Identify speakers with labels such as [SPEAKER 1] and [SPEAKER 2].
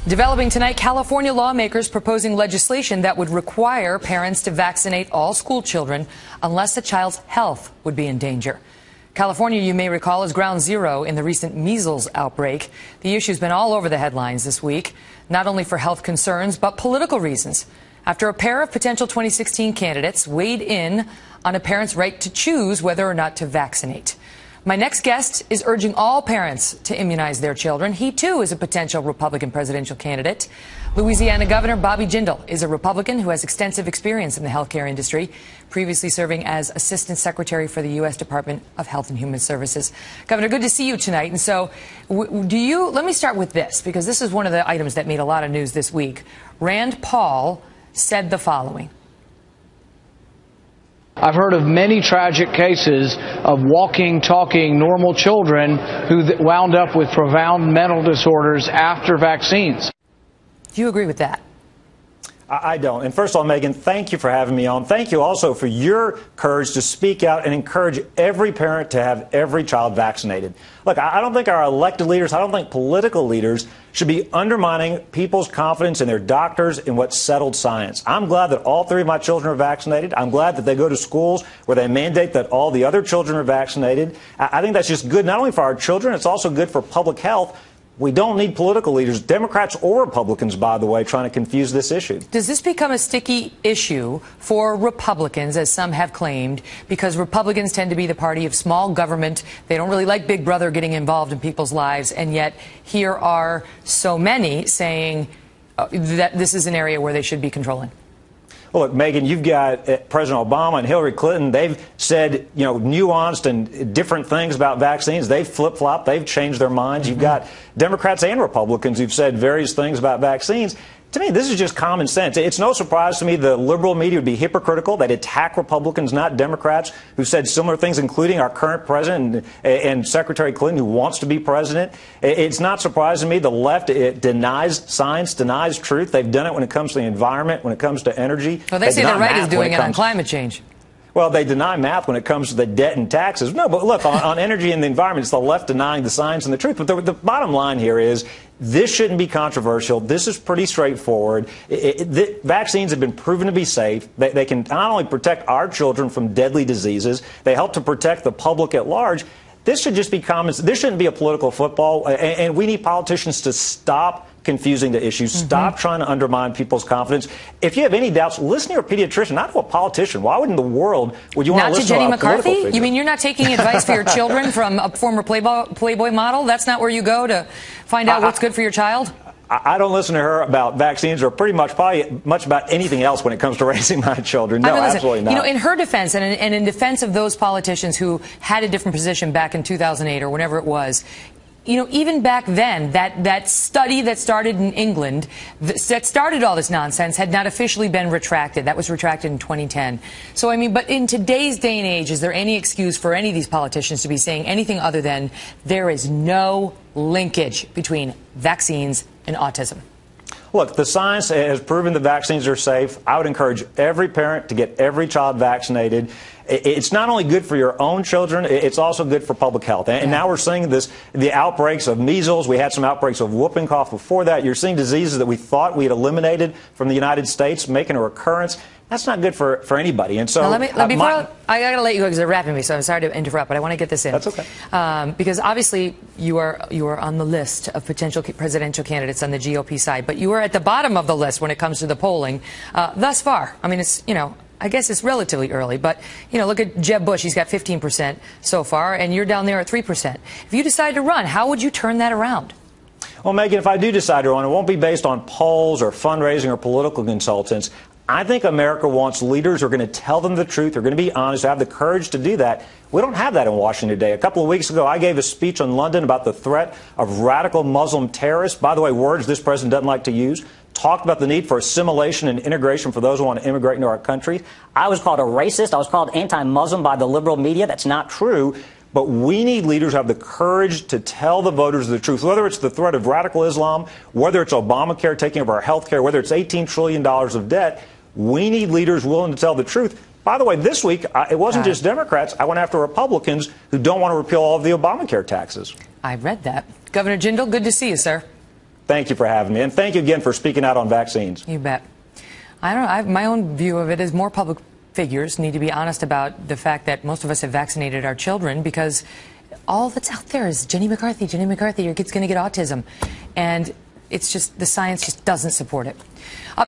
[SPEAKER 1] Developing tonight, California lawmakers proposing legislation that would require parents to vaccinate all school children unless a child's health would be in danger. California, you may recall, is ground zero in the recent measles outbreak. The issue's been all over the headlines this week, not only for health concerns, but political reasons, after a pair of potential 2016 candidates weighed in on a parent's right to choose whether or not to vaccinate. My next guest is urging all parents to immunize their children. He, too, is a potential Republican presidential candidate. Louisiana Governor Bobby Jindal is a Republican who has extensive experience in the healthcare industry, previously serving as Assistant Secretary for the U.S. Department of Health and Human Services. Governor, good to see you tonight. And so let me start with this, because this is one of the items that made a lot of news this week. Rand Paul said the following.
[SPEAKER 2] I've heard of many tragic cases of walking, talking, normal children who wound up with profound mental disorders after vaccines.
[SPEAKER 1] Do you agree with that?
[SPEAKER 3] I don't. And first of all, Megyn, thank you for having me on. Thank you also for your courage to speak out and encourage every parent to have every child vaccinated. Look, I don't think our elected leaders, I don't think political leaders should be undermining people's confidence in their doctors and what's settled science. I'm glad that all three of my children are vaccinated. I'm glad that they go to schools where they mandate that all the other children are vaccinated. I think that's just good not only for our children, it's also good for public health. We don't need political leaders, Democrats or Republicans, by the way, trying to confuse this issue.
[SPEAKER 1] Does this become a sticky issue for Republicans, as some have claimed, because Republicans tend to be the party of small government? They don't really like Big Brother getting involved in people's lives, and yet here are so many saying that this is an area where they should be controlling.
[SPEAKER 3] Well, look, Megyn, you've got President Obama and Hillary Clinton. They've said, nuanced and different things about vaccines. They've flip-flopped. They've changed their minds. You've got Democrats and Republicans who've said various things about vaccines. To me, this is just common sense. It's no surprise to me the liberal media would be hypocritical. They'd attack Republicans, not Democrats, who said similar things, including our current president and Secretary Clinton, who wants to be president. It's not surprising to me the left denies science, denies truth. They've done it when it comes to the environment, when it comes to energy.
[SPEAKER 1] Well, they say the right is doing it on climate change.
[SPEAKER 3] Well, they deny math when it comes to the debt and taxes. No, but look, on energy and the environment, it's the left denying the science and the truth. But the bottom line here is this shouldn't be controversial. This is pretty straightforward. Vaccines have been proven to be safe. They can not only protect our children from deadly diseases, they help to protect the public at large. This should just be common. This shouldn't be a political football. And we need politicians to stop confusing the issues. Stop trying to undermine people's confidence. If you have any doubts, listen to your pediatrician, not to a politician. Why would in the world would you want to listen to a political figure?
[SPEAKER 1] McCarthy? You mean you're not taking advice for your children from a former Playboy model? That's not where you go to find out what's good for your child?
[SPEAKER 3] I don't listen to her about vaccines or probably much about anything else when it comes to raising my children. No, absolutely not.
[SPEAKER 1] In her defense and in defense of those politicians who had a different position back in 2008 or whenever it was, even back then, that study that started in England, that started all this nonsense, had not officially been retracted. That was retracted in 2010. So, but in today's day and age, is there any excuse for any of these politicians to be saying anything other than there is no linkage between vaccines and autism?
[SPEAKER 3] Look, the science has proven the vaccines are safe. I would encourage every parent to get every child vaccinated. It's not only good for your own children, it's also good for public health. And now we're seeing the outbreaks of measles. We had some outbreaks of whooping cough before that. You're seeing diseases that we thought we had eliminated from the United States making a recurrence. That's not good for anybody. And so,
[SPEAKER 1] I got to let you go because they're wrapping me. So I'm sorry to interrupt, but I want to get this in.
[SPEAKER 3] That's okay.
[SPEAKER 1] Because obviously you are on the list of potential presidential candidates on the GOP side, but you are at the bottom of the list when it comes to the polling thus far. I mean, it's I guess it's relatively early, but look at Jeb Bush. He's got 15% so far, and you're down there at 3%. If you decide to run, how would you turn that around?
[SPEAKER 3] Well, Megyn, if I do decide to run, it won't be based on polls or fundraising or political consultants. I think America wants leaders who are going to tell them the truth, who are going to be honest, who have the courage to do that. We don't have that in Washington today. A couple of weeks ago, I gave a speech in London about the threat of radical Muslim terrorists. By the way, words this president doesn't like to use. Talked about the need for assimilation and integration for those who want to immigrate into our country. I was called a racist. I was called anti-Muslim by the liberal media. That's not true. But we need leaders who have the courage to tell the voters the truth, whether it's the threat of radical Islam, whether it's Obamacare taking over our health care, whether it's $18 trillion of debt. We need leaders willing to tell the truth. By the way, this week, it wasn't just Democrats. I went after Republicans who don't want to repeal all of the Obamacare taxes.
[SPEAKER 1] I read that. Governor Jindal, good to see you, sir.
[SPEAKER 3] Thank you for having me. And thank you again for speaking out on vaccines.
[SPEAKER 1] You bet. I don't know. My own view of it is more public figures need to be honest about the fact that most of us have vaccinated our children, because all that's out there is Jenny McCarthy, your kid's going to get autism. And it's just, the science just doesn't support it.